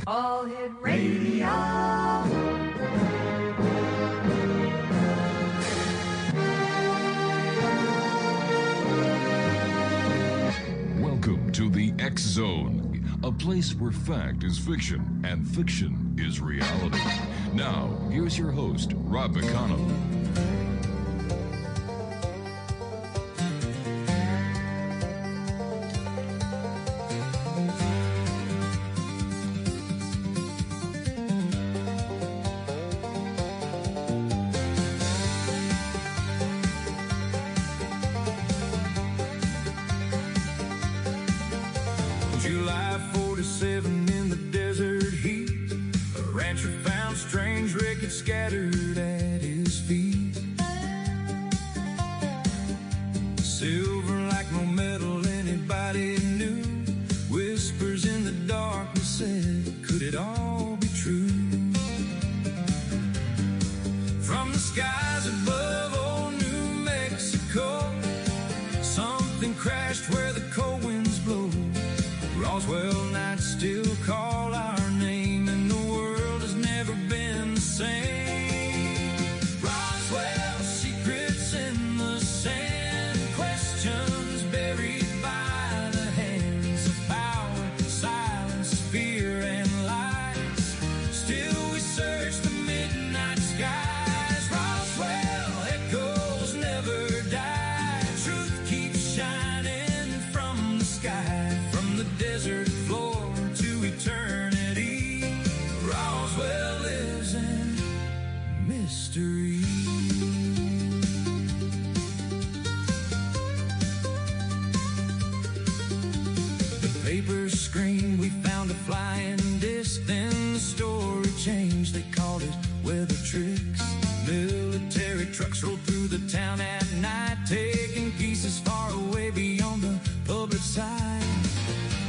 All Hit Radio. Welcome to the X Zone, a place where fact is fiction and fiction is reality. Now, here's your host, Rob McConnell. July 47 in the desert heat, a rancher found strange wreckage scattered at his feet. Silver like no metal anybody knew, whispers in the darkness said, could it all be true? From the skies above old New Mexico, something crashed where the cold winds blow. Roswell nights still call our name, and the world has never been the same. Roswell, secrets in the sand, questions buried by the hands of power, silence, fear, and lies. Still we search the midnight skies. Roswell, echoes never die. Truth keeps shining from the sky, from the desert floor to eternity. Roswell lives in mystery. The papers screamed we found a flying disc, then the story changed. They called it weather tricks. Military trucks rolled through the town at night, taking pieces far away beyond the public sight.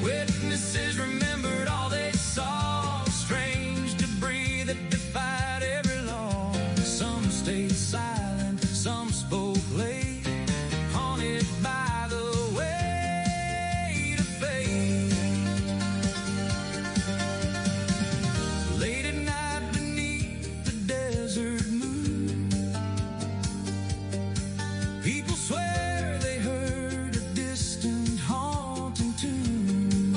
Witnesses remembered all they saw, strange debris that defied every law. Some stayed silent, some spoke late, haunted by the weight of fate. Late at night beneath the desert moon, people swear they heard a distant haunting tune.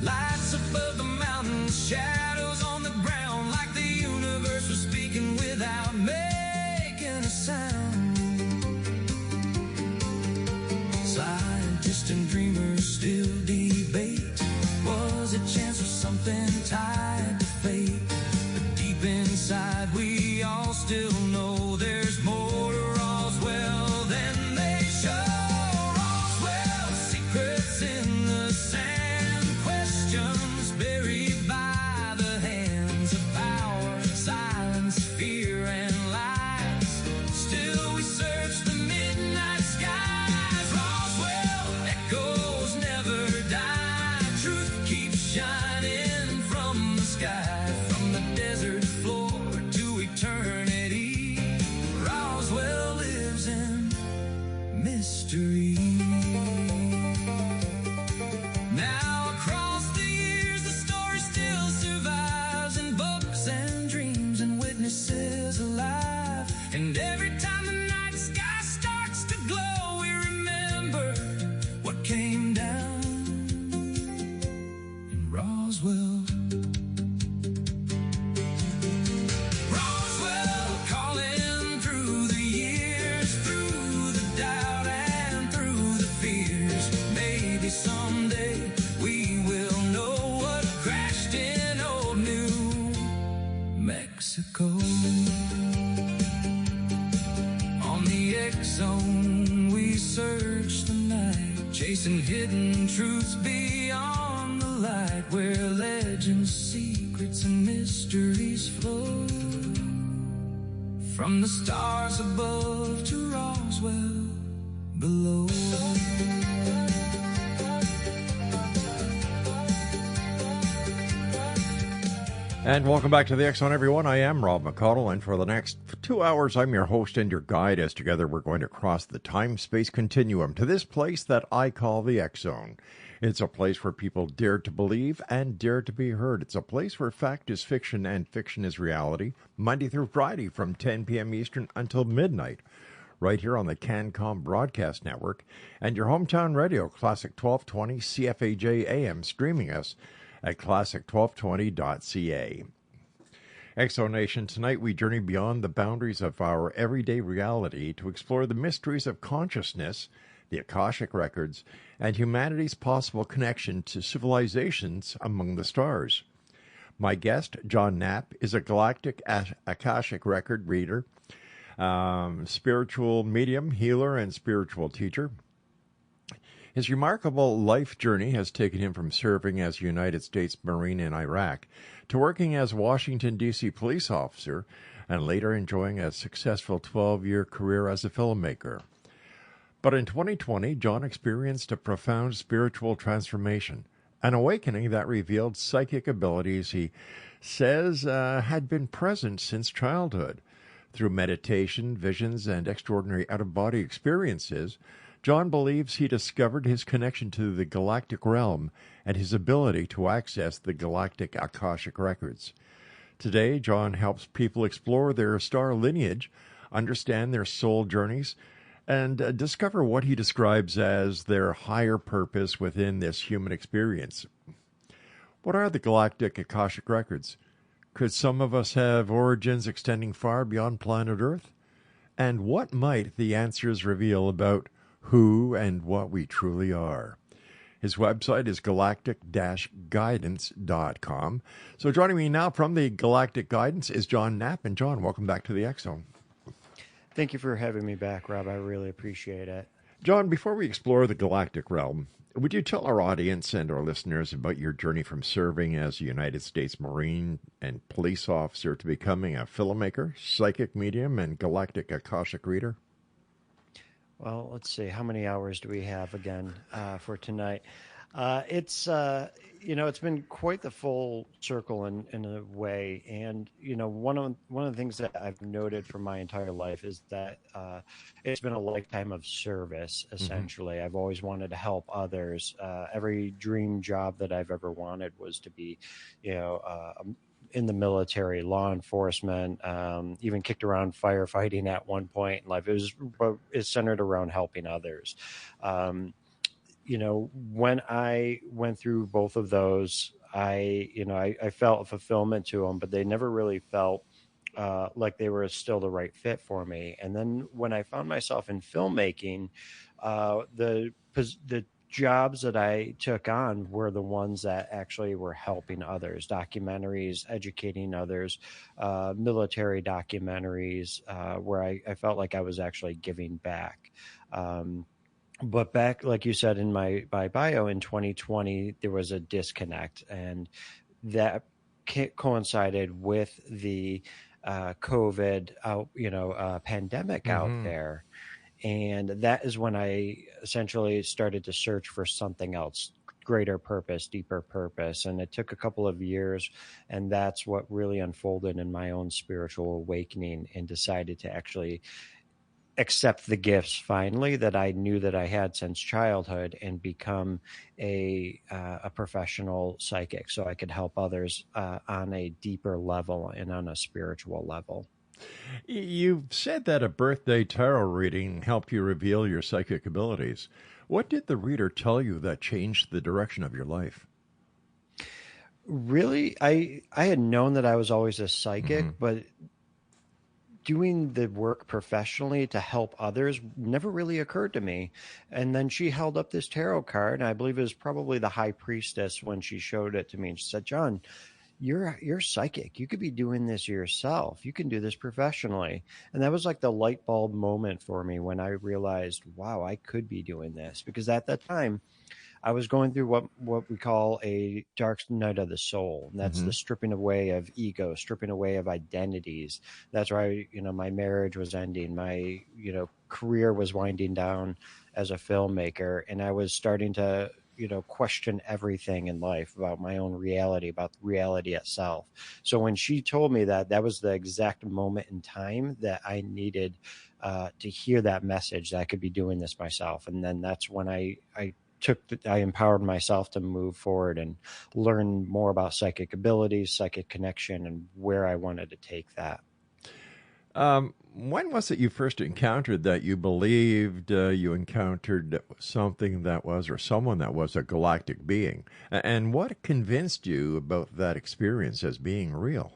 Lights above the mountains, shadows on the ground, like the universe was speaking without making a sound. Scientists and dreamers still debate, was it chance or something tied to fate? But deep inside we all still know there's more to Roswell than they show. Roswell, secrets in the sand, questions buried by the hands of power, silence, fear, and lies. Still we search the midnight skies. Roswell, echoes never die. Truth keeps shining from the sky, from the desert floor to eternity. Roswell lives in mystery. Now across the years the story still survives in books and dreams and witnesses alive. And every time the night sky starts to glow, we remember what came down in Roswell. Roswell calling through the years, through the doubt and through the fears. Maybe someday we will know what crashed in old New Mexico. On the X-Zone we search the night, chasing hidden truths beyond the light, where legends, secrets, and mysteries flow. From the stars above to Roswell below. And welcome back to the X-Zone, everyone. I am Rob McConnell, and for the next 2 hours, I'm your host and your guide, as together we're going to cross the time-space continuum to this place that I call the X-Zone. It's a place where people dare to believe and dare to be heard. It's a place where fact is fiction and fiction is reality, Monday through Friday from 10 p.m. Eastern until midnight, right here on the CanCom Broadcast Network and your hometown radio, Classic 1220 CFAJ AM, streaming us at classic1220.ca. Exonation, tonight we journey beyond the boundaries of our everyday reality to explore the mysteries of consciousness, the Akashic Records, and humanity's possible connection to civilizations among the stars. My guest, John Knapp, is a Galactic Akashic Record reader, spiritual medium, healer, and spiritual teacher. His remarkable life journey has taken him from serving as a United States Marine in Iraq to working as a Washington, D.C. police officer and later enjoying a successful 12-year career as a filmmaker. But in 2020, John experienced a profound spiritual transformation, an awakening that revealed psychic abilities he says had been present since childhood. Through meditation, visions, and extraordinary out-of-body experiences, John believes he discovered his connection to the galactic realm and his ability to access the Galactic Akashic Records. Today, John helps people explore their star lineage, understand their soul journeys, and discover what he describes as their higher purpose within this human experience. What are the Galactic Akashic Records? Could some of us have origins extending far beyond planet Earth? And what might the answers reveal about who and what we truly are? His website is galactic-guidance.com. So joining me now from the Galactic Guidance is John Knapp. And John, welcome back to the X-Zone. Thank you for having me back, Rob. I really appreciate it. John, before we explore the galactic realm, would you tell our audience and our listeners about your journey from serving as a United States Marine and police officer to becoming a filmmaker, psychic medium, and galactic Akashic reader? Well, let's see. How many hours do we have again for tonight? It's been quite the full circle in a way. And, one of the things that I've noted for my entire life is that it's been a lifetime of service, essentially. Mm-hmm. I've always wanted to help others. Every dream job that I've ever wanted was to be, in the military, law enforcement, even kicked around firefighting at one point in life. It's centered around helping others. When I went through both of those, I felt a fulfillment to them, but they never really felt like they were still the right fit for me. And then when I found myself in filmmaking, the jobs that I took on were the ones that actually were helping others, documentaries, educating others, military documentaries, where I felt like I was actually giving back. But back, like you said in my bio, in 2020, there was a disconnect, and that coincided with the COVID pandemic out there. And that is when I essentially started to search for something else, greater purpose, deeper purpose. And it took a couple of years, and that's what really unfolded in my own spiritual awakening, and decided to actually accept the gifts finally that I knew that I had since childhood, and become a professional psychic, so I could help others on a deeper level and on a spiritual level. You've said that a birthday tarot reading helped you reveal your psychic abilities. What did the reader tell you that changed the direction of your life? Really, I had known that I was always a psychic, but doing the work professionally to help others never really occurred to me. And then she held up this tarot card, and I believe it was probably the high priestess when she showed it to me, and she said, "John, you're psychic. You could be doing this yourself. You can do this professionally." And that was like the light bulb moment for me when I realized, wow, I could be doing this. Because at that time, I was going through what we call a dark night of the soul. And that's the stripping away of ego, stripping away of identities. That's why, my marriage was ending. My, career was winding down as a filmmaker. And I was starting to question everything in life about my own reality, about reality itself. So when she told me that, that was the exact moment in time that I needed to hear that message, that I could be doing this myself. And then that's when I empowered myself to move forward and learn more about psychic abilities, psychic connection, and where I wanted to take that. When was it you first encountered that you believed you encountered something that was, or someone that was, a galactic being? And what convinced you about that experience as being real?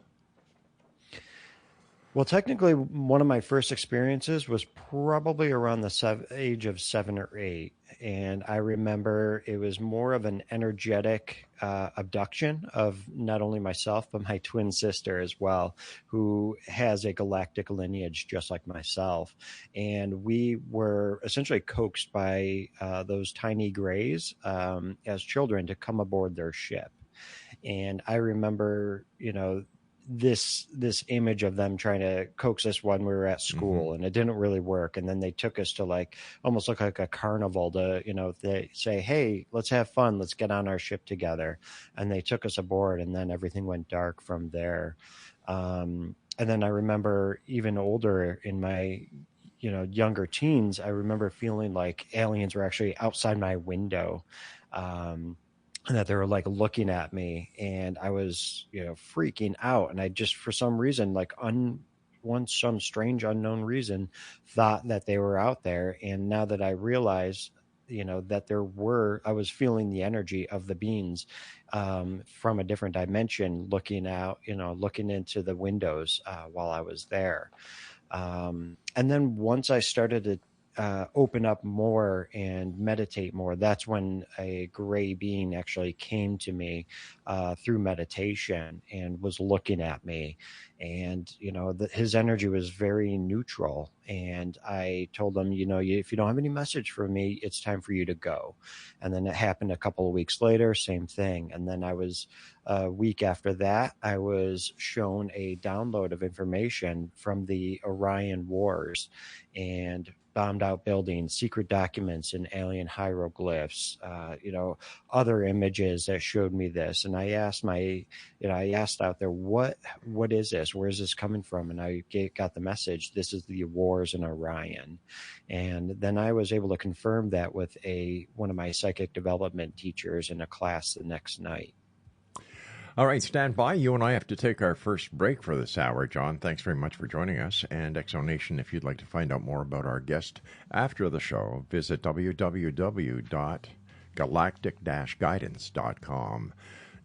Well, technically, one of my first experiences was probably around the age of 7 or 8. And I remember it was more of an energetic abduction of not only myself, but my twin sister as well, who has a galactic lineage just like myself. And we were essentially coaxed by those tiny grays as children to come aboard their ship. And I remember, this image of them trying to coax us when we were at school, and it didn't really work. And then they took us to almost look like a carnival to, they say, hey, let's have fun. Let's get on our ship together. And they took us aboard, and then everything went dark from there. And then I remember even older in my, younger teens, I remember feeling like aliens were actually outside my window. And that they were looking at me, and I was, freaking out. And I just, for some reason, some strange unknown reason, thought that they were out there. And now that I realize, that I was feeling the energy of the beings from a different dimension, looking out, looking into the windows while I was there. And then once I started to open up more and meditate more, that's when a gray being actually came to me through meditation and was looking at me. And, his energy was very neutral. And I told him, if you don't have any message for me, it's time for you to go. And then it happened a couple of weeks later, same thing. And then a week after that, I was shown a download of information from the Orion Wars and bombed out buildings, secret documents, and alien hieroglyphs, other images that showed me this. And I asked I asked out there, what is this? Where is this coming from? And I got the message, this is the wars in Orion. And then I was able to confirm that with one of my psychic development teachers in a class the next night. All right, stand by. You and I have to take our first break for this hour. John, thanks very much for joining us. And Exonation, if you'd like to find out more about our guest after the show, visit www.galactic-guidance.com.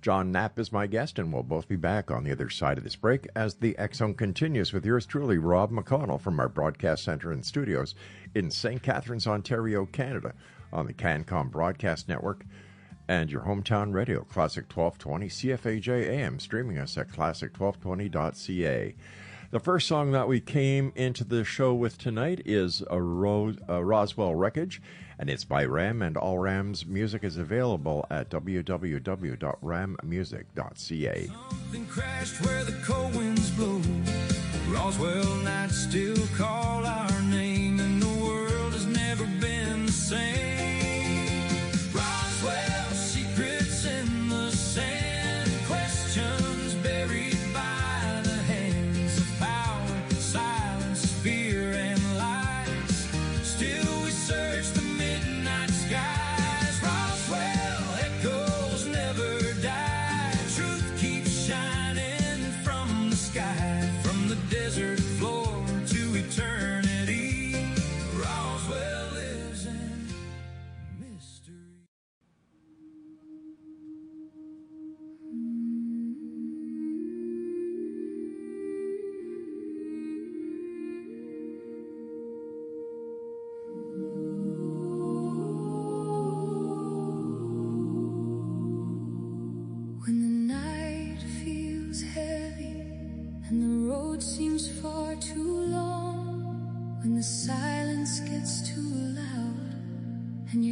John Knapp is my guest, and we'll both be back on the other side of this break as the X-Zone continues with yours truly, Rob McConnell, from our broadcast center and studios in St. Catharines, Ontario, Canada, on the CanCom Broadcast Network, and your hometown radio, Classic 1220 CFAJ AM, streaming us at classic1220.ca. The first song that we came into the show with tonight is a Roswell Wreckage, and it's by Ram, and all Ram's music is available at www.rammusic.ca. Something crashed where the cold winds blow. Roswell nights still call our name, and the world has never been the same.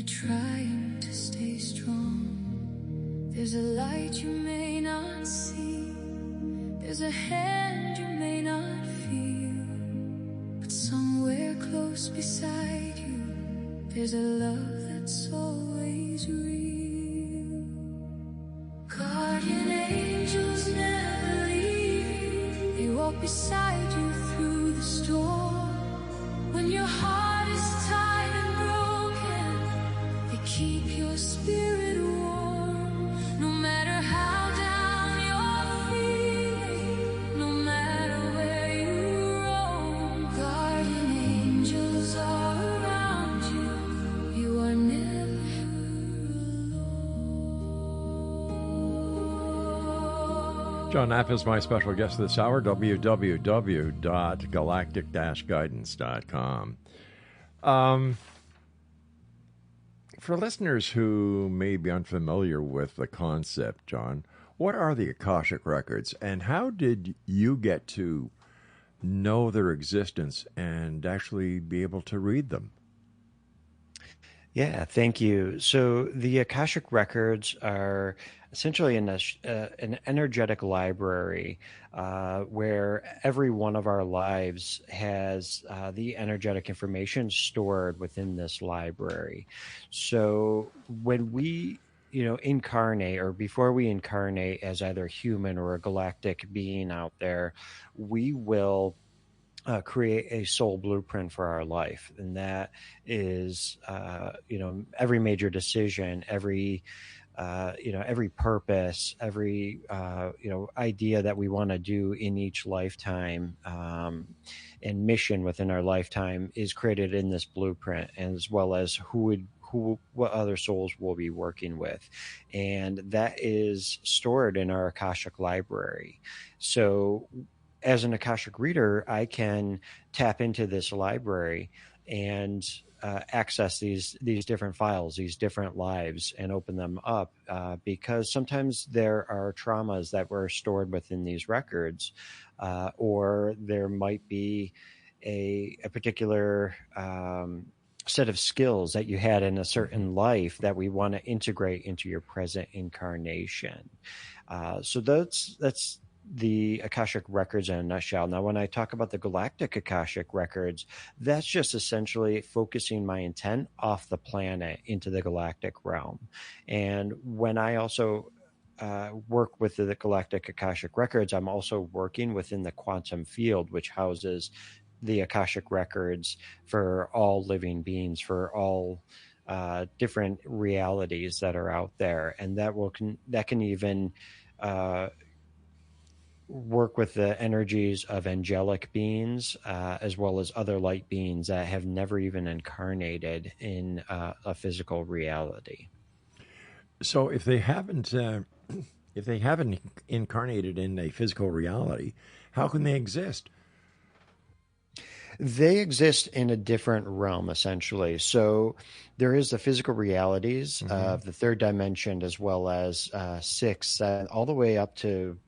Trying to stay strong. There's a light you may not see. There's a hand you may not feel. But somewhere close beside you, there's a love that's always real. beside you through the storm. When your heart is tired and broken, they keep your spirit warm. No matter how down you're feeling, no matter where you roam, guardian angels are around you. You are never alone. John Knapp is my special guest this hour, www.galactic-guidance.com. For listeners who may be unfamiliar with the concept, John, what are the Akashic Records, and how did you get to know their existence and actually be able to read them? Yeah, thank you. So the Akashic Records are essentially an energetic library where every one of our lives has the energetic information stored within this library. So when we incarnate, or before we incarnate as either human or a galactic being out there, we will create a soul blueprint for our life, and that is every major decision, every purpose, every idea that we want to do in each lifetime, and mission within our lifetime is created in this blueprint, as well as what other souls we'll be working with, and that is stored in our Akashic library. So as an Akashic reader, I can tap into this library and access these different files, these different lives, and open them up because sometimes there are traumas that were stored within these records, or there might be a particular set of skills that you had in a certain life that we want to integrate into your present incarnation. So that's the Akashic Records in a nutshell. Now, when I talk about the Galactic Akashic Records, that's just essentially focusing my intent off the planet into the galactic realm. And when I also work with the Galactic Akashic Records, I'm also working within the quantum field, which houses the Akashic Records for all living beings, for all different realities that are out there. And that can even work with the energies of angelic beings, as well as other light beings that have never even incarnated in a physical reality. So if they haven't incarnated in a physical reality, how can they exist? They exist in a different realm, essentially. So there is the physical realities of the third dimension, as well as six, all the way up to,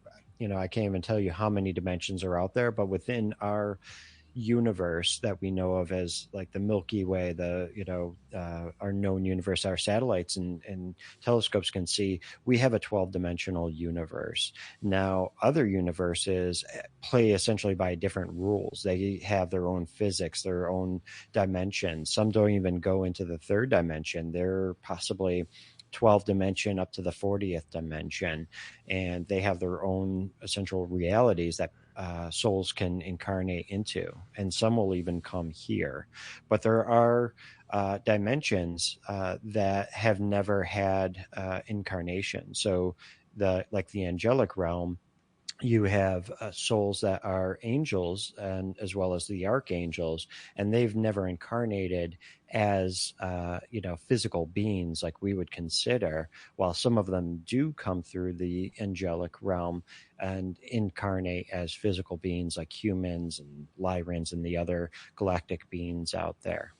I can't even tell you how many dimensions are out there, but within our universe that we know of as like the Milky Way, our known universe, our satellites and telescopes can see, we have a 12-dimensional universe. Now, other universes play essentially by different rules. They have their own physics, their own dimensions. Some don't even go into the third dimension. They're possibly 12th dimension up to the 40th dimension, and they have their own essential realities that souls can incarnate into, and some will even come here. But there are dimensions that have never had incarnation. So the angelic realm, you have souls that are angels, and as well as the archangels, and they've never incarnated as physical beings like we would consider, while some of them do come through the angelic realm and incarnate as physical beings like humans and Lyrans and the other galactic beings out there.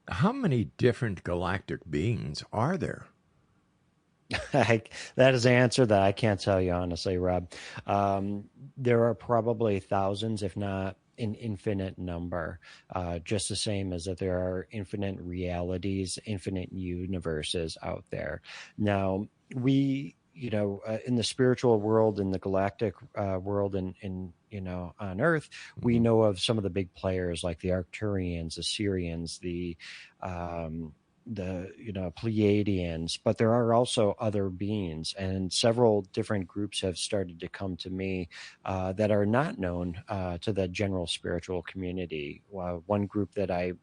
How many different galactic beings are there? That is an answer that I can't tell you, honestly, Rob. There are probably thousands, if not an infinite number, just the same as that there are infinite realities, infinite universes out there. Now, we, in the spiritual world, in the galactic world, and on Earth, we know of some of the big players like the Arcturians, the Sirians, the Pleiadians, but there are also other beings, and several different groups have started to come to me that are not known to the general spiritual community. One group that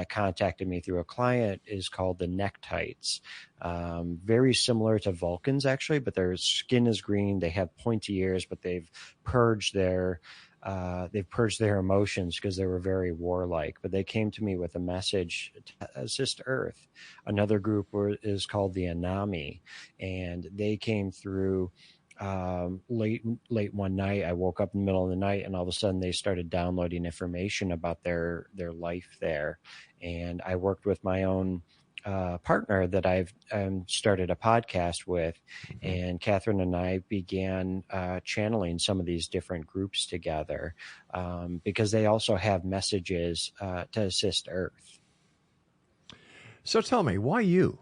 contacted me through a client is called the Nectites. Very similar to Vulcans, actually, but their skin is green. They have pointy ears, but they've purged their emotions because they were very warlike. But they came to me with a message to assist Earth. Another group is called the Anami, and they came through late one night. I woke up in the middle of the night, and all of a sudden they started downloading information about their life there. And I worked with my own partner that I've started a podcast with, and Catherine and I began channeling some of these different groups together because they also have messages to assist Earth. So tell me, why you?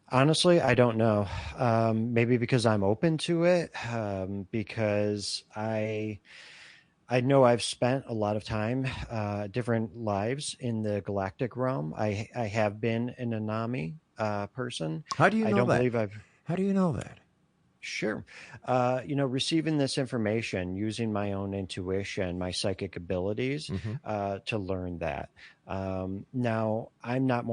Honestly, I don't know. Maybe because I'm open to it, because I know I've spent a lot of time, different lives in the galactic realm. I have been an Anami person. How do you know I don't that? believe I've. How do you know that? Sure. Receiving this information, using my own intuition, my psychic abilities to learn that. Now, I'm not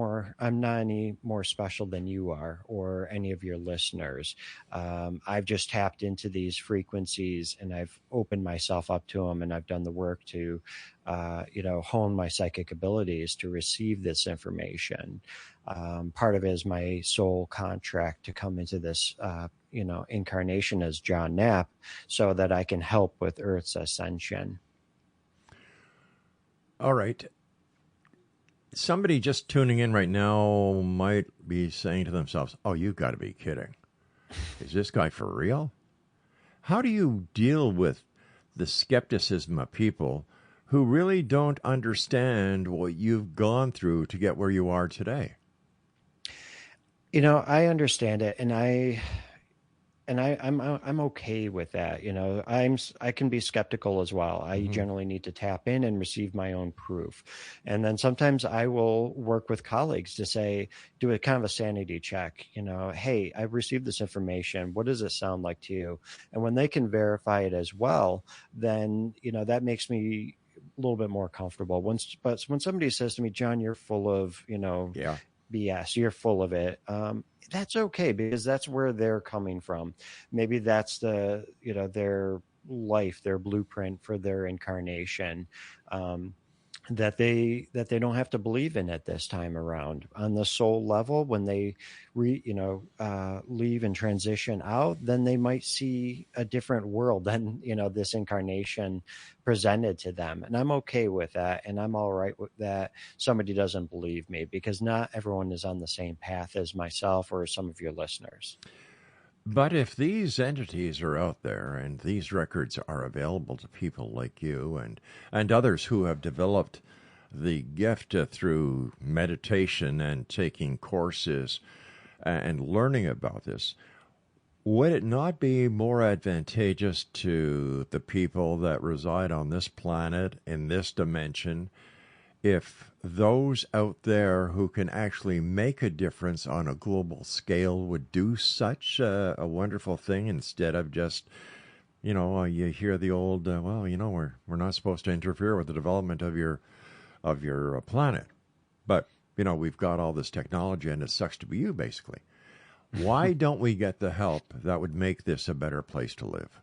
any more special than you are or any of your listeners. I've just tapped into these frequencies and I've opened myself up to them, and I've done the work to, hone my psychic abilities to receive this information. Part of it is my soul contract to come into this, incarnation as John Knapp, so that I can help with Earth's ascension. All right. Somebody just tuning in right now might be saying to themselves, oh, you've got to be kidding. Is this guy for real? How do you deal with the skepticism of people who really don't understand what you've gone through to get where you are today? I understand it, and I'm okay with that. I can be skeptical as well. I generally need to tap in and receive my own proof. And then sometimes I will work with colleagues to do a kind of a sanity check, hey, I've received this information. What does it sound like to you? And when they can verify it as well, then, that makes me a little bit more comfortable. But when somebody says to me, John, you're full of, BS, you're full of it. That's okay, because that's where they're coming from. Maybe that's their life, their blueprint for their incarnation, that they don't have to believe in it this time around. On the soul level, when they leave and transition out, then they might see a different world than this incarnation presented to them. And I'm okay with that, and I'm all right with that somebody doesn't believe me, because not everyone is on the same path as myself or some of your listeners. But if these entities are out there and these records are available to people like you and others who have developed the gift through meditation and taking courses and learning about this, would it not be more advantageous to the people that reside on this planet in this dimension if those out there who can actually make a difference on a global scale would do such a wonderful thing, instead of just, you hear the old, we're not supposed to interfere with the development of your planet, but we've got all this technology and it sucks to be you, basically. Why don't we get the help that would make this a better place to live?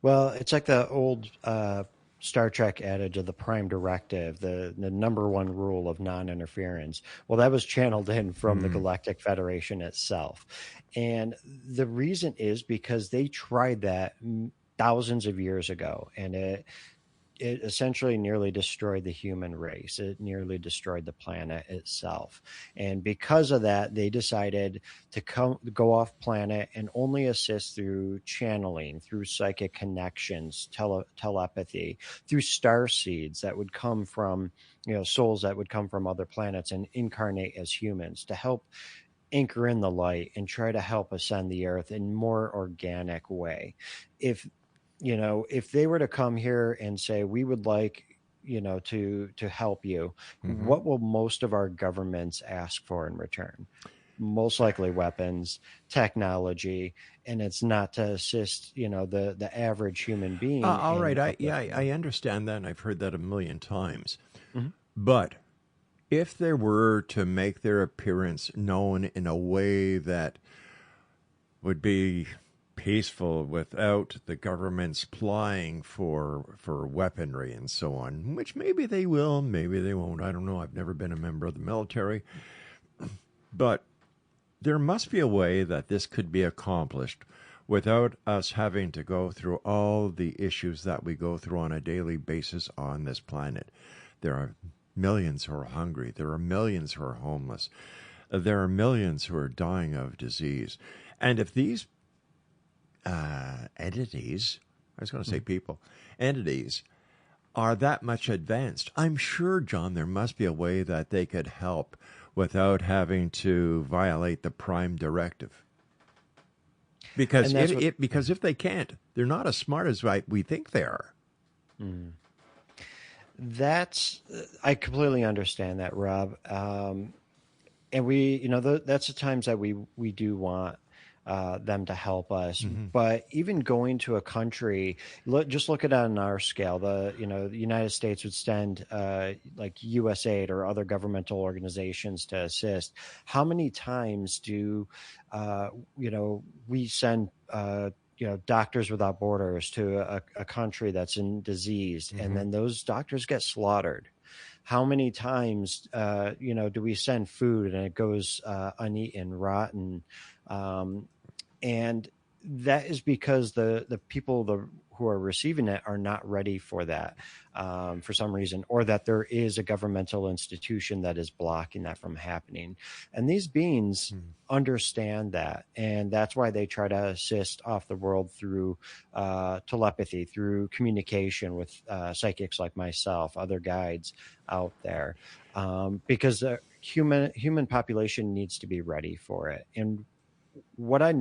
Well, it's like the old Star Trek adage of the prime directive, the number one rule of non-interference. Well, that was channeled in from the Galactic Federation itself. And the reason is because they tried that thousands of years ago, and it essentially nearly destroyed the human race. It nearly destroyed the planet itself. And because of that, they decided to go off planet and only assist through channeling, through psychic connections, telepathy, through star seeds that would come from, souls that would come from other planets and incarnate as humans to help anchor in the light and try to help ascend the Earth in more organic way. If they were to come here and say, we would like, to help you, Mm-hmm. what will most of our governments ask for in return? Most likely weapons, technology, and it's not to assist, the average human being. All in right. uplifting. I understand that, and I've heard that a million times. Mhm. But if they were to make their appearance known in a way that would be peaceful without the government supplying for weaponry and so on, which maybe they will, maybe they won't. I don't know. I've never been a member of the military. But there must be a way that this could be accomplished without us having to go through all the issues that we go through on a daily basis on this planet. There are millions who are hungry. There are millions who are homeless. There are millions who are dying of disease. And if these entities, I was going to say people, entities, are that much advanced, I'm sure, John, there must be a way that they could help without having to violate the Prime Directive. Because because if they can't, they're not as smart as we think they are. I completely understand that, Rob. And we, that's the times that we do want them to help us. But even going to a country, just look at it on our scale. The United States would send like USAID or other governmental organizations to assist. How many times do we send Doctors Without Borders to a country that's in disease, and then those doctors get slaughtered? How many times, do we send food and it goes uneaten, rotten? And that is because the people who are receiving it are not ready for that for some reason, or that there is a governmental institution that is blocking that from happening. And these beings understand that. And that's why they try to assist off the world through telepathy, through communication with psychics like myself, other guides out there, because the human population needs to be ready for it. And what I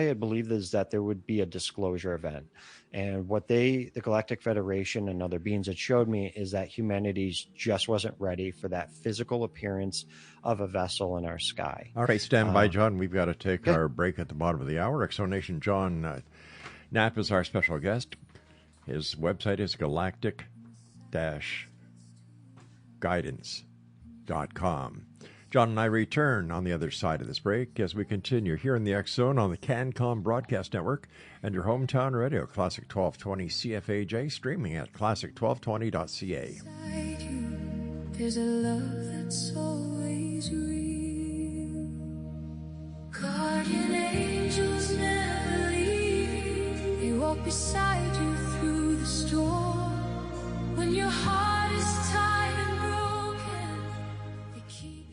had believed is that there would be a disclosure event. And what the Galactic Federation and other beings had showed me is that humanity just wasn't ready for that physical appearance of a vessel in our sky. All right, stand by, John. We've got to take our break at the bottom of the hour. Exonation John Knapp is our special guest. His website is galactic-guidance.com. John and I return on the other side of this break as we continue here in the X Zone on the CanCom Broadcast Network and your hometown radio, Classic 1220 CFAJ, streaming at classic1220.ca. Inside you, there's a love that's always real. Guardian angels never leave. They walk beside you through the storm. When your heart is tired and broken, they keep.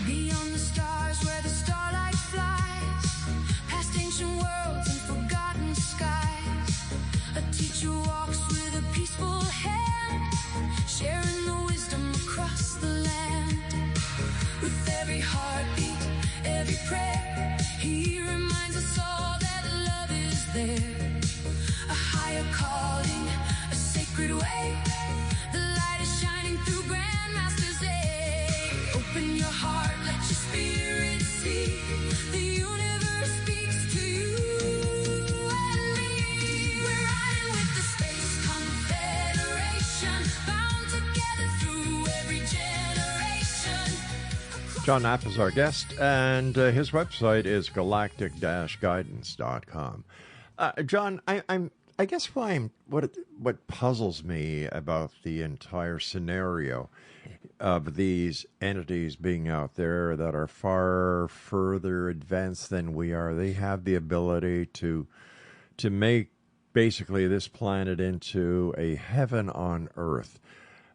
Beyond the stars where the starlight flies, past ancient worlds and forgotten skies, a teacher walks with a peaceful hand, sharing the wisdom across the land. With every heartbeat, every prayer, he reminds us all that love is there. A higher calling, a sacred way, the light is shining through Grandmaster's aid. Open your heart, let your spirit see. The universe speaks to you and me. We're riding with the Space Confederation, bound together through every generation. John Knapp is our guest, and his website is galactic-guidance.com. John, I guess what puzzles me about the entire scenario of these entities being out there that are far further advanced than we are, they have the ability to make basically this planet into a heaven on earth,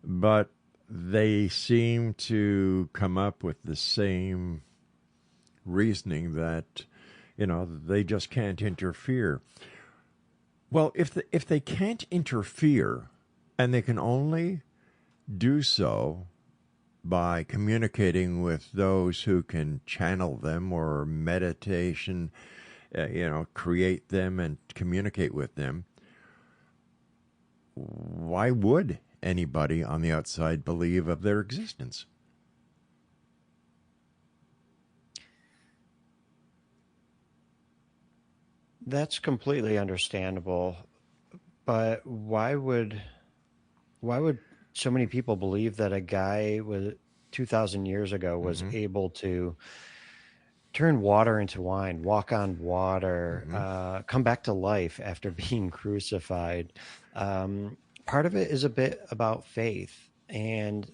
but they seem to come up with the same reasoning that they just can't interfere. Well, if they can't interfere, and they can only do so by communicating with those who can channel them or meditation, create them and communicate with them, why would anybody on the outside believe of their existence? That's completely understandable, but why would so many people believe that a guy with 2,000 years ago was able to turn water into wine, walk on water, come back to life after being crucified? Part of it is a bit about faith, and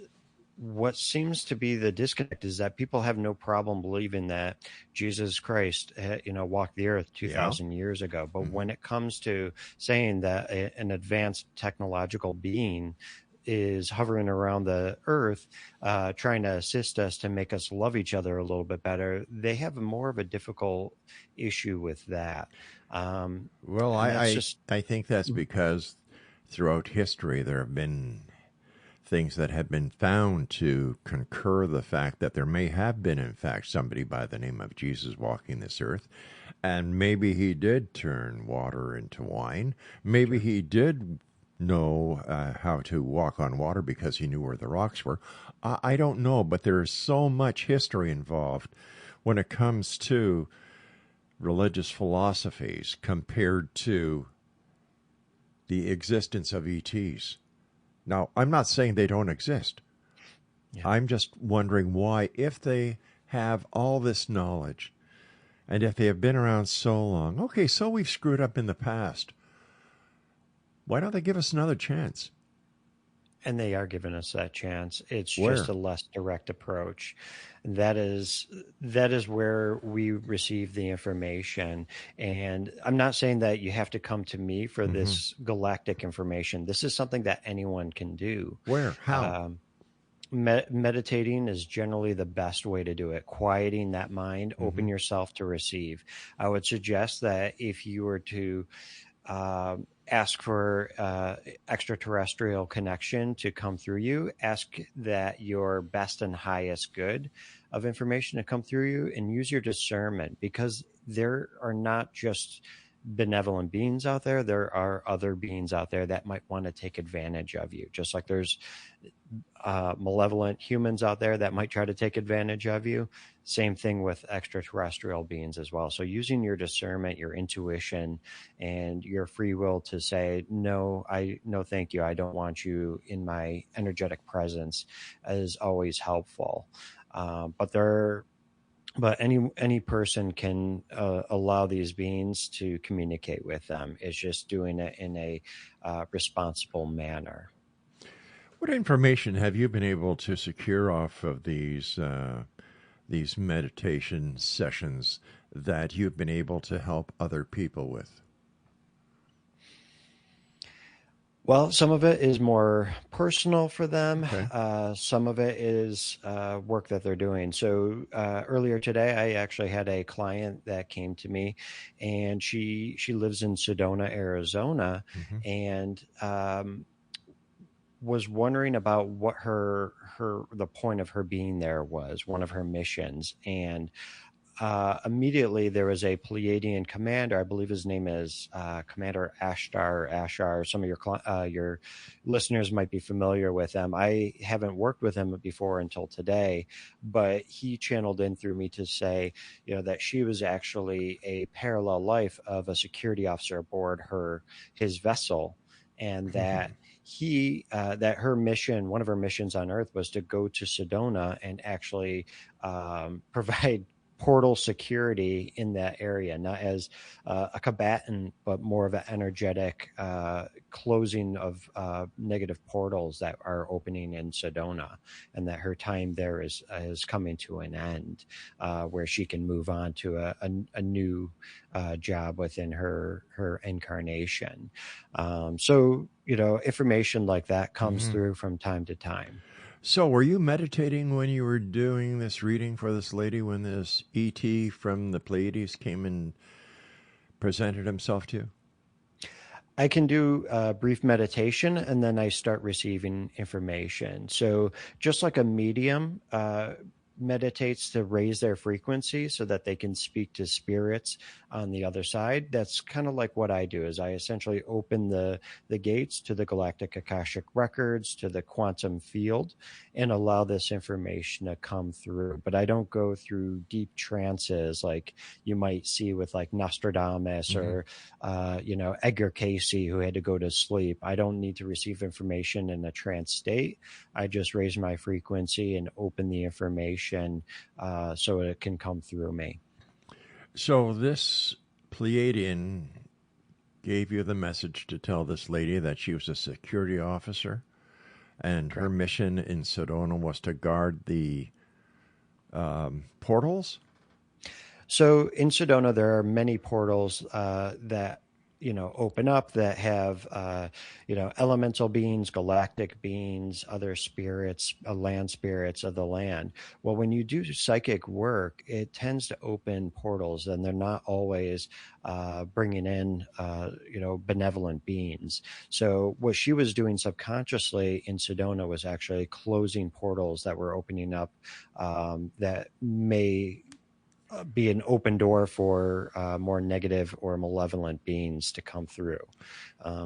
what seems to be the disconnect is that people have no problem believing that Jesus Christ, walked the earth 2,000 years ago. But when it comes to saying that an advanced technological being is hovering around the earth, trying to assist us to make us love each other a little bit better, they have more of a difficult issue with that. Well, I think that's because throughout history there have been things that have been found to concur the fact that there may have been, in fact, somebody by the name of Jesus walking this earth. And maybe he did turn water into wine. Maybe he did know how to walk on water because he knew where the rocks were. I don't know, but there's so much history involved when it comes to religious philosophies compared to the existence of ETs. Now, I'm not saying they don't exist. Yeah. I'm just wondering why, if they have all this knowledge, and if they have been around so long, okay, so we've screwed up in the past. Why don't they give us another chance? And they are giving us that chance. It's just a less direct approach. That is where we receive the information. And I'm not saying that you have to come to me for this galactic information. This is something that anyone can do. Where? How? Meditating is generally the best way to do it. Quieting that mind, open yourself to receive. I would suggest that if you were to ask for extraterrestrial connection to come through you, ask that your best and highest good of information to come through you, and use your discernment, because there are not just benevolent beings out there. There are other beings out there that might want to take advantage of you, just like there's malevolent humans out there that might try to take advantage of you. Same thing with extraterrestrial beings as well. So using your discernment, your intuition, and your free will to say, no, thank you, I don't want you in my energetic presence, is always helpful. But any person can allow these beings to communicate with them. It's just doing it in a responsible manner. What information have you been able to secure off of these meditation sessions that you've been able to help other people with? Well, some of it is more personal for them. Okay. Some of it is work that they're doing. So earlier today, I actually had a client that came to me, and she lives in Sedona, Arizona, and was wondering about what the point of her being there was, one of her missions. And immediately there was a Pleiadian commander, I believe his name is Commander Ashtar. Some of your listeners might be familiar with him. I haven't worked with him before until today, but he channeled in through me to say, that she was actually a parallel life of a security officer aboard his vessel, and that that her mission, one of her missions on Earth, was to go to Sedona and actually provide portal security in that area, not as a combatant, but more of an energetic closing of negative portals that are opening in Sedona, and that her time there is coming to an end, where she can move on to a new job within her incarnation. So, information like that comes through from time to time. So, were you meditating when you were doing this reading for this lady when this ET from the Pleiades came and presented himself to you? I can do a brief meditation and then I start receiving information. So, just like a medium meditates to raise their frequency so that they can speak to spirits on the other side, that's kind of like what I do. Is I essentially open the gates to the galactic akashic records, to the quantum field, and allow this information to come through. But I don't go through deep trances like you might see with like Nostradamus or Edgar Casey, who had to go to sleep. I don't need to receive information in a trance state. I just raise my frequency and open the information so it can come through me. So this Pleiadian gave you the message to tell this lady that she was a security officer, and her mission in Sedona was to guard the portals? So in Sedona, there are many portals that open up that have, elemental beings, galactic beings, other spirits, land spirits of the land. Well, when you do psychic work, it tends to open portals, and they're not always bringing in, benevolent beings. So what she was doing subconsciously in Sedona was actually closing portals that were opening up that may be an open door for more negative or malevolent beings to come through.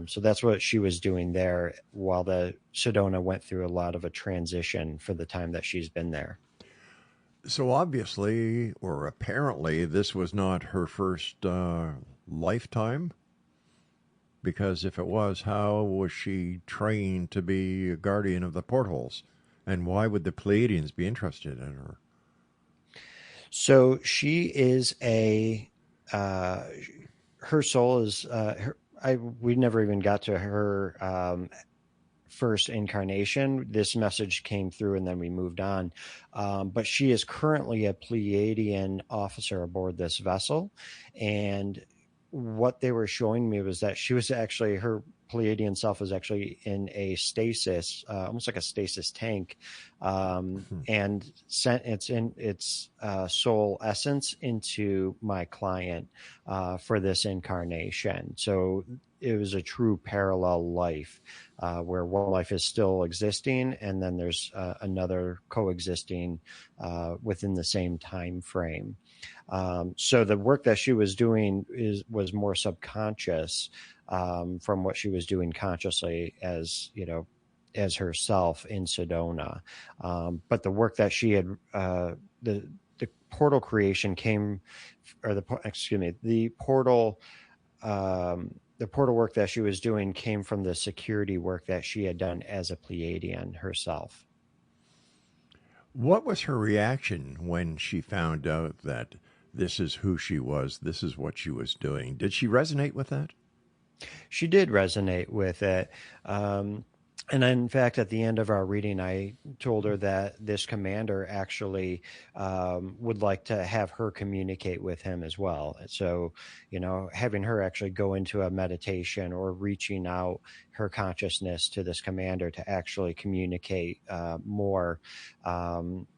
So that's what she was doing there, while the Sedona went through a lot of a transition for the time that she's been there. So obviously, or apparently, this was not her first lifetime, because if it was, how was she trained to be a guardian of the portals? And why would the Pleiadians be interested in her? So she is her soul is, we never even got to her first incarnation. This message came through and then we moved on. But she is currently a Pleiadian officer aboard this vessel. And what they were showing me was that she was actually, her Pleiadian self was actually in a stasis, almost like a stasis tank, and sent its soul essence into my client for this incarnation. So it was a true parallel life where one life is still existing, and then there's another coexisting within the same time frame. So the work that she was doing was more subconscious from what she was doing consciously as herself in Sedona. But the work that she had, the portal creation came, or the portal work that she was doing came from the security work that she had done as a Pleiadian herself. What was her reaction when she found out that this is who she was, this is what she was doing? Did she resonate with that? She did resonate with it. And in fact, at the end of our reading, I told her that this commander actually would like to have her communicate with him as well. So, having her actually go into a meditation or reaching out her consciousness to this commander to actually communicate more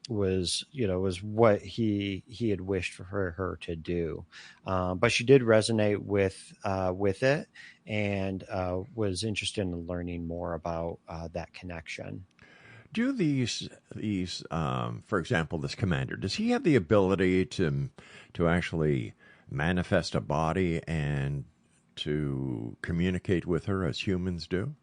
was what he had wished for her to do. But she did resonate with it, and was interested in learning more about that connection. Do these for example, this commander, does he have the ability to actually manifest a body and to communicate with her as humans do?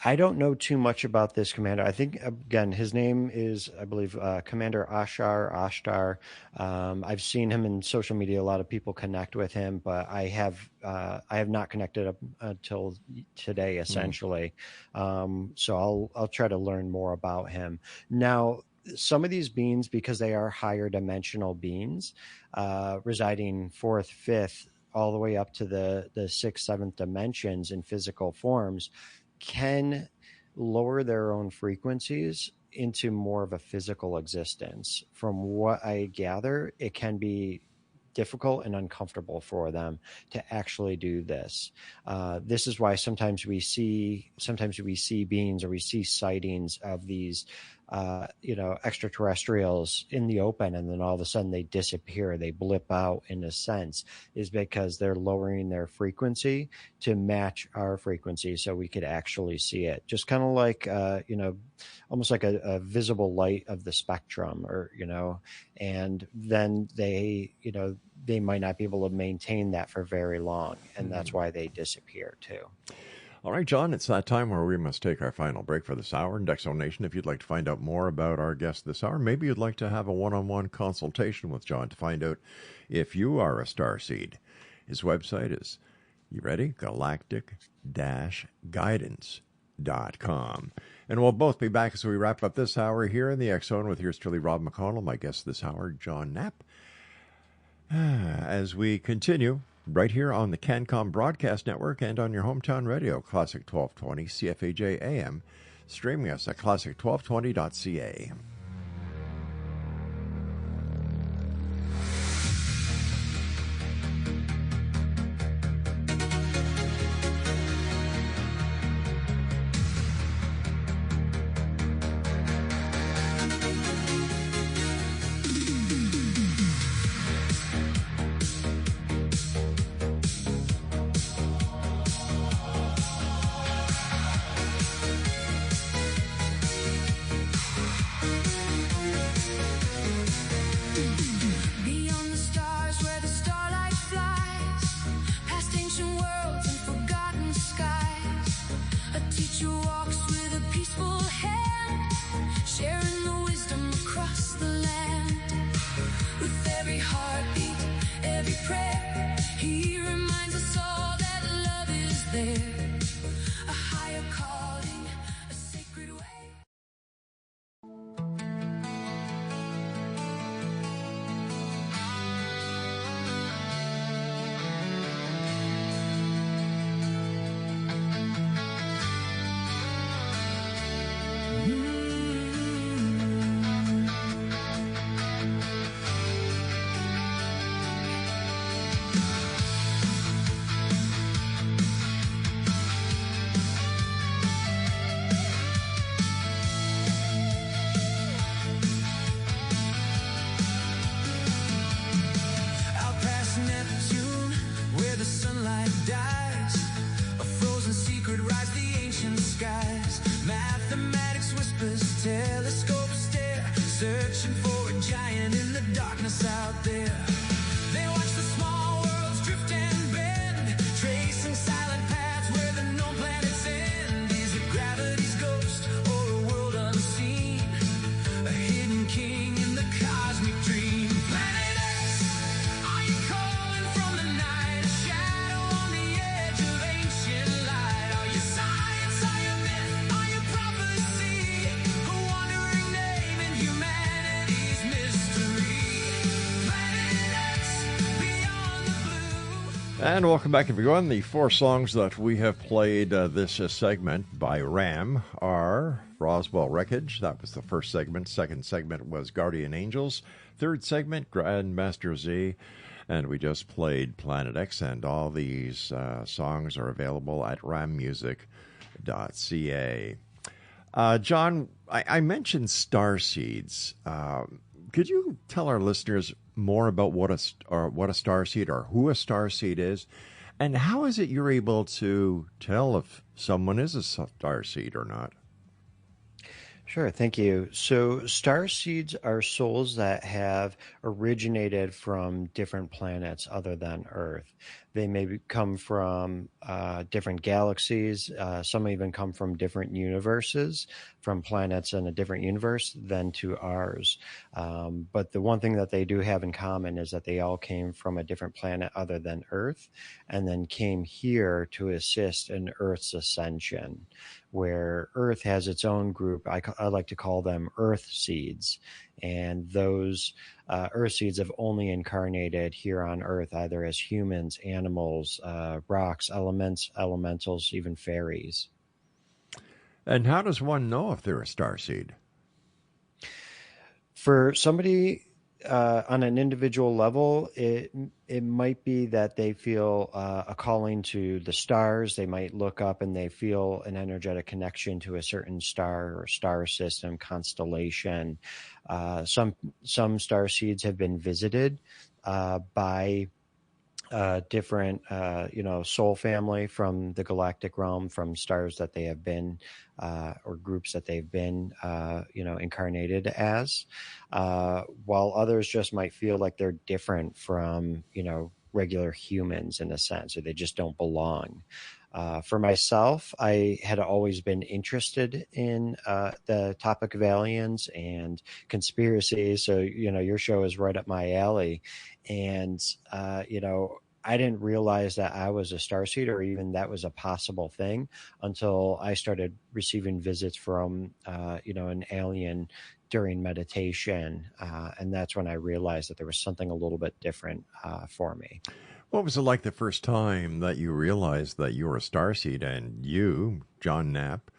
I don't know too much about this commander. I think, again, his name is, I believe, Commander Ashtar. I've seen him in social media. A lot of people connect with him, but I have not connected up until today, essentially. So I'll try to learn more about him. Now, some of these beings, because they are higher dimensional beings, residing fourth, fifth, all the way up to the sixth, seventh dimensions in physical forms, can lower their own frequencies into more of a physical existence. From what I gather, it can be difficult and uncomfortable for them to actually do this. This is why sometimes we see beings, or we see sightings of these extraterrestrials in the open, and then all of a sudden they disappear, they blip out, in a sense, is because they're lowering their frequency to match our frequency so we could actually see it. Just kind of like almost like a visible light of the spectrum, or and then they might not be able to maintain that for very long, and that's why they disappear too. All right, John, it's that time where we must take our final break for this hour. And Exo Nation, if you'd like to find out more about our guest this hour, maybe you'd like to have a one-on-one consultation with John to find out if you are a starseed. His website is, you ready? Galactic-guidance.com. And we'll both be back as we wrap up this hour here in the X Zone with yours truly, Rob McConnell, my guest this hour, John Knapp. As we continue right here on the CanCom Broadcast Network and on your hometown radio, Classic 1220 CFAJ AM, streaming us at classic1220.ca. Beyond the stars where the starlight flies, past ancient worlds and forgotten skies, a teacher walks with a peaceful hand, sharing the wisdom across the land. With every heartbeat, every prayer, he reminds us all that love is there, a higher calling, a sacred way. Out past Neptune, where the sunlight dies, a frozen secret rides the ancient skies. Mathematics whispers, telescopes stare, searching for a giant in the darkness out there. They watch the small worlds drift and bend, tracing silent paths where the known planets end. Is it gravity's ghost or a world unseen? A hidden king in the cosmic dream. Planet X, are you calling from the night? A shadow on the edge of ancient light. Are you science? Are you myth? Are you prophecy? A wandering name in humanity's mystery. Planet X, beyond the blue. And welcome back, everyone. The four songs that we have played this segment by Ram are Roswell Wreckage. That was the first segment. Second segment was Guardian Angels. Third segment, Grandmaster Z. And we just played Planet X, and all these songs are available at rammusic.ca. John, I mentioned starseeds. Could you tell our listeners more about what a starseed, or who a starseed is, and how is it you're able to tell if someone is a starseed or not? Sure, thank you. So starseeds are souls that have originated from different planets other than Earth. They may come from different galaxies. Some even come from different universes, from planets in a different universe than to ours. But the one thing that they do have in common is that they all came from a different planet other than Earth, and then came here to assist in Earth's ascension. where Earth has its own group. I like to call them Earth seeds. And those Earth seeds have only incarnated here on Earth, either as humans, animals, rocks, elementals, even fairies. And how does one know if they're a starseed? For somebody on an individual level, it might be that they feel a calling to the stars. They might look up and they feel an energetic connection to a certain star or star system, constellation. Some star seeds have been visited by different, soul family from the galactic realm, from stars that they have been, or groups that they've been, incarnated as, while others just might feel like they're different from, regular humans in a sense, or they just don't belong. For myself, I had always been interested in the topic of aliens and conspiracies. So, your show is right up my alley. And, I didn't realize that I was a starseed or even that was a possible thing until I started receiving visits from, an alien during meditation. And that's when I realized that there was something a little bit different for me. What was it like the first time that you realized that you were a starseed, and you, John Knapp,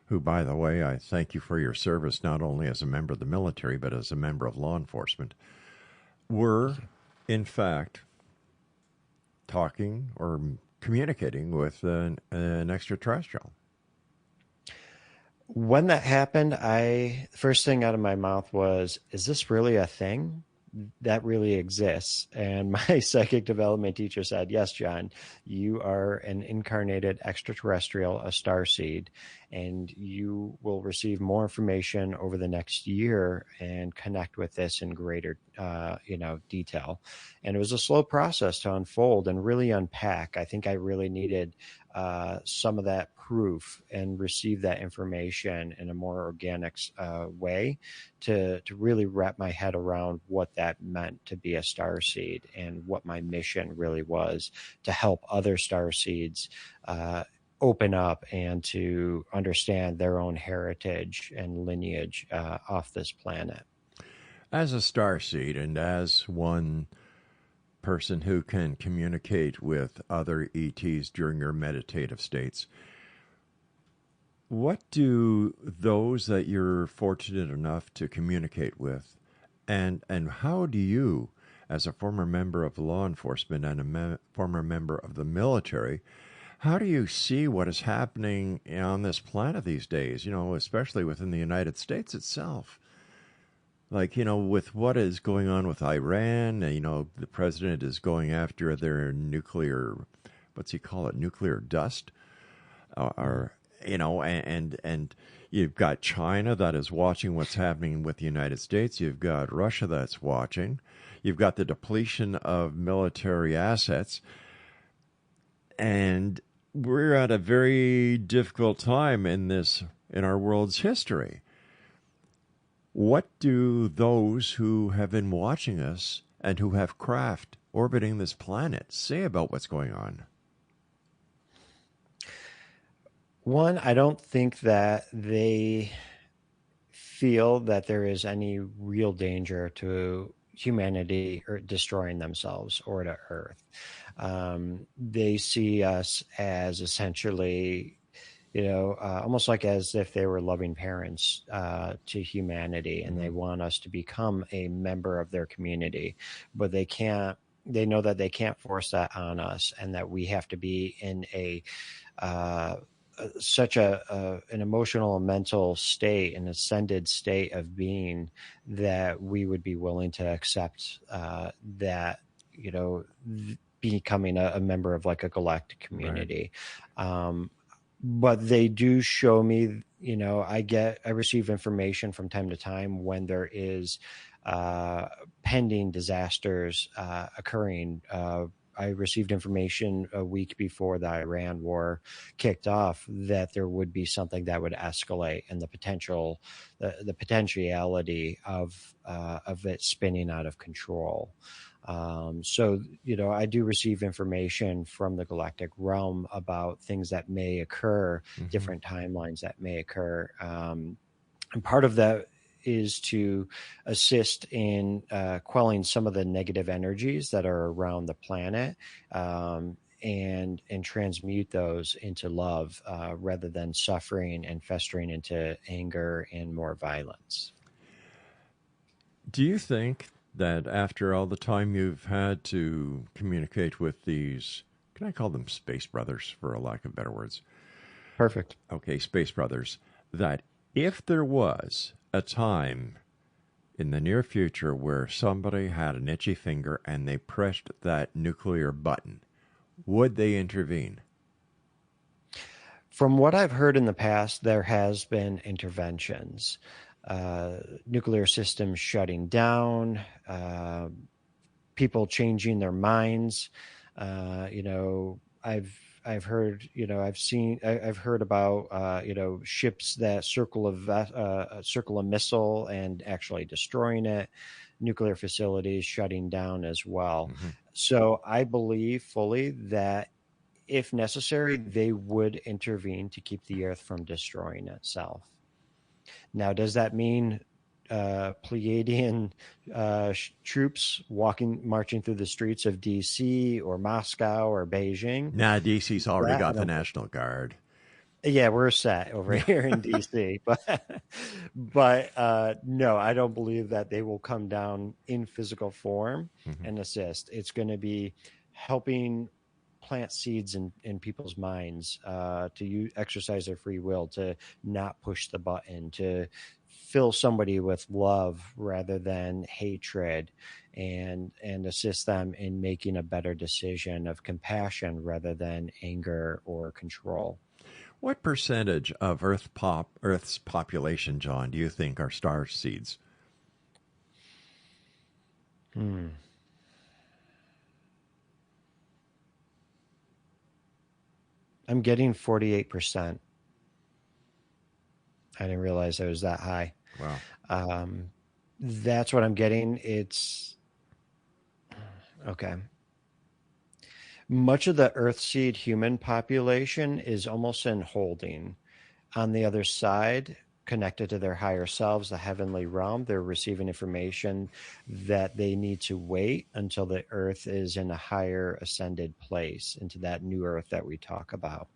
who, by the way, I thank you for your service not only as a member of the military but as a member of law enforcement, were, in fact, talking or communicating with an extraterrestrial? When that happened, first thing out of my mouth was, is this really a thing that really exists? And my psychic development teacher said, yes, John, you are an incarnated extraterrestrial, a starseed, and you will receive more information over the next year and connect with this in greater, detail. And it was a slow process to unfold and really unpack. I think I really needed some of that proof and receive that information in a more organic way to really wrap my head around what that meant to be a starseed and what my mission really was to help other starseeds open up and to understand their own heritage and lineage off this planet. As a starseed and as one person who can communicate with other ETs during your meditative states, what do those that you're fortunate enough to communicate with, and how do you, as a former member of law enforcement and a former member of the military, how do you see what is happening on this planet these days, especially within the United States itself? Like, with what is going on with Iran, the president is going after their nuclear, what's he call it, nuclear dust? And you've got China that is watching what's happening with the United States. You've got Russia that's watching. You've got the depletion of military assets. And we're at a very difficult time in our world's history. What do those who have been watching us and who have craft orbiting this planet say about what's going on? One, I don't think that they feel that there is any real danger to humanity or destroying themselves or to Earth. They see us as essentially, almost like as if they were loving parents to humanity, and they want us to become a member of their community, but they know that they can't force that on us, and that we have to be in such an emotional and mental state, an ascended state of being, that we would be willing to accept that, becoming a member of like a galactic community. Right. But they do show me, I receive information from time to time when there is pending disasters occurring. I received information a week before the Iran war kicked off that there would be something that would escalate, and the potentiality of it spinning out of control. So, I do receive information from the galactic realm about things that may occur, different timelines that may occur. And part of that is to assist in quelling some of the negative energies that are around the planet, and transmute those into love, rather than suffering and festering into anger and more violence. Do you think that after all the time you've had to communicate with these, can I call them space brothers for a lack of better words? Perfect. Okay, space brothers, that if there was a time in the near future where somebody had an itchy finger and they pressed that nuclear button, would they intervene? From what I've heard in the past, there has been interventions, nuclear systems shutting down, people changing their minds. I've heard, I've heard about, ships that circle a missile and actually destroying it, nuclear facilities shutting down as well. So I believe fully that if necessary, they would intervene to keep the Earth from destroying itself. Now, does that mean Pleiadian troops marching through the streets of D.C. or Moscow or Beijing? Nah, DC's already got the National Guard. Yeah, we're set over here in DC, but no, I don't believe that they will come down in physical form and assist. It's going to be helping plant seeds in people's minds, to exercise their free will, to not push the button, to fill somebody with love rather than hatred, and assist them in making a better decision of compassion rather than anger or control. What percentage of Earth's population, John, do you think are star seeds? I'm getting 48%. I didn't realize I was that high. Wow. That's what I'm getting. It's okay. Much of the Earthseed human population is almost in holding. On the other side, connected to their higher selves, the heavenly realm, they're receiving information that they need to wait until the Earth is in a higher ascended place, into that new Earth that we talk about.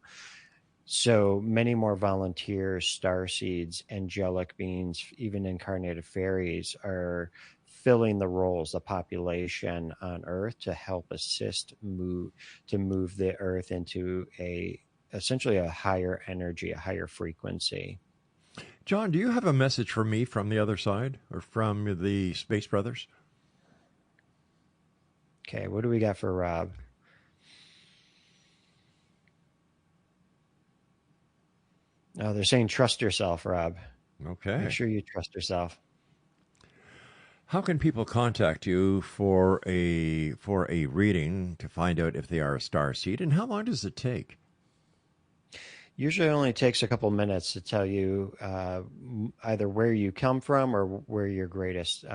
So many more volunteers, starseeds, angelic beings, even incarnated fairies are filling the roles, the population on Earth, to help assist move the Earth into essentially a higher energy, a higher frequency. John, do you have a message for me from the other side, or from the Space Brothers? Okay, what do we got for Rob? Oh, they're saying trust yourself, Rob. Okay. Make sure you trust yourself. How can people contact you for a reading to find out if they are a star seed, and how long does it take? Usually only takes a couple minutes to tell you either where you come from or where your greatest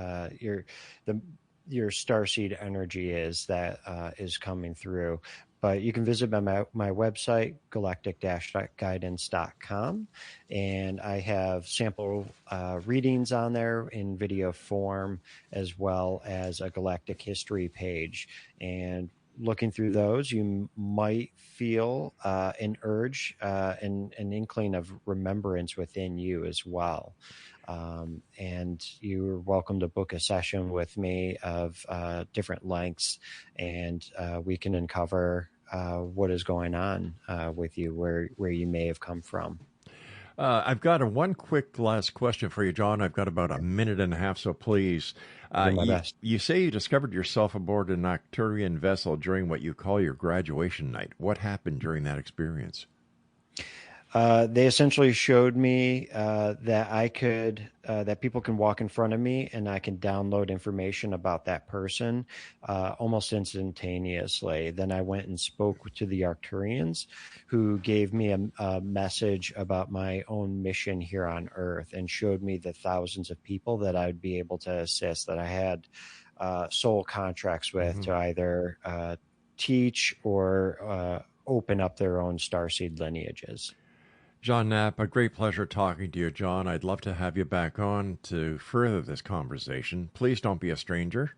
your starseed energy is that is coming through. But you can visit my website, galactic-guidance.com, and I have sample readings on there in video form, as well as a galactic history page. And looking through those, you might feel an urge, an inkling of remembrance within you as well. And you're welcome to book a session with me of different lengths, and we can uncover what is going on with you, where you may have come from. I've got one quick last question for you, John. I've got about a minute and a half, so please. You say you discovered yourself aboard an Arcturian vessel during what you call your graduation night. What happened during that experience? They essentially showed me that people can walk in front of me and I can download information about that person almost instantaneously. Then I went and spoke to the Arcturians, who gave me a message about my own mission here on Earth and showed me the thousands of people that I would be able to assist, that I had soul contracts with to either teach or open up their own starseed lineages. John Knapp, a great pleasure talking to you, John. I'd love to have you back on to further this conversation. Please don't be a stranger.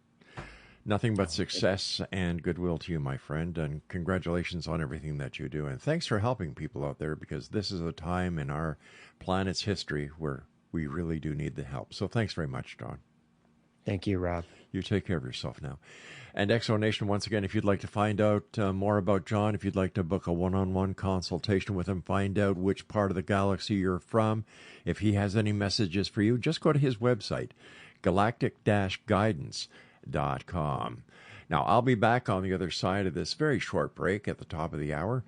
Nothing but success and goodwill to you, my friend, and congratulations on everything that you do. And thanks for helping people out there, because this is a time in our planet's history where we really do need the help. So thanks very much, John. Thank you, Rob. You take care of yourself now. And Exonation, once again, if you'd like to find out more about John, if you'd like to book a one-on-one consultation with him, find out which part of the galaxy you're from, if he has any messages for you, just go to his website, galactic-guidance.com. Now, I'll be back on the other side of this very short break at the top of the hour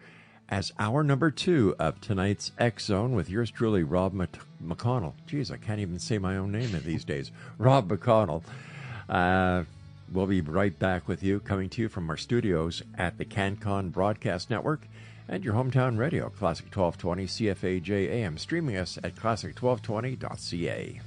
as hour number 2 of tonight's X Zone with yours truly, Rob McConnell. Geez, I can't even say my own name these days. Rob McConnell. We'll be right back with you, coming to you from our studios at the CanCon Broadcast Network and your hometown radio, Classic 1220 CFAJ AM, streaming us at classic1220.ca.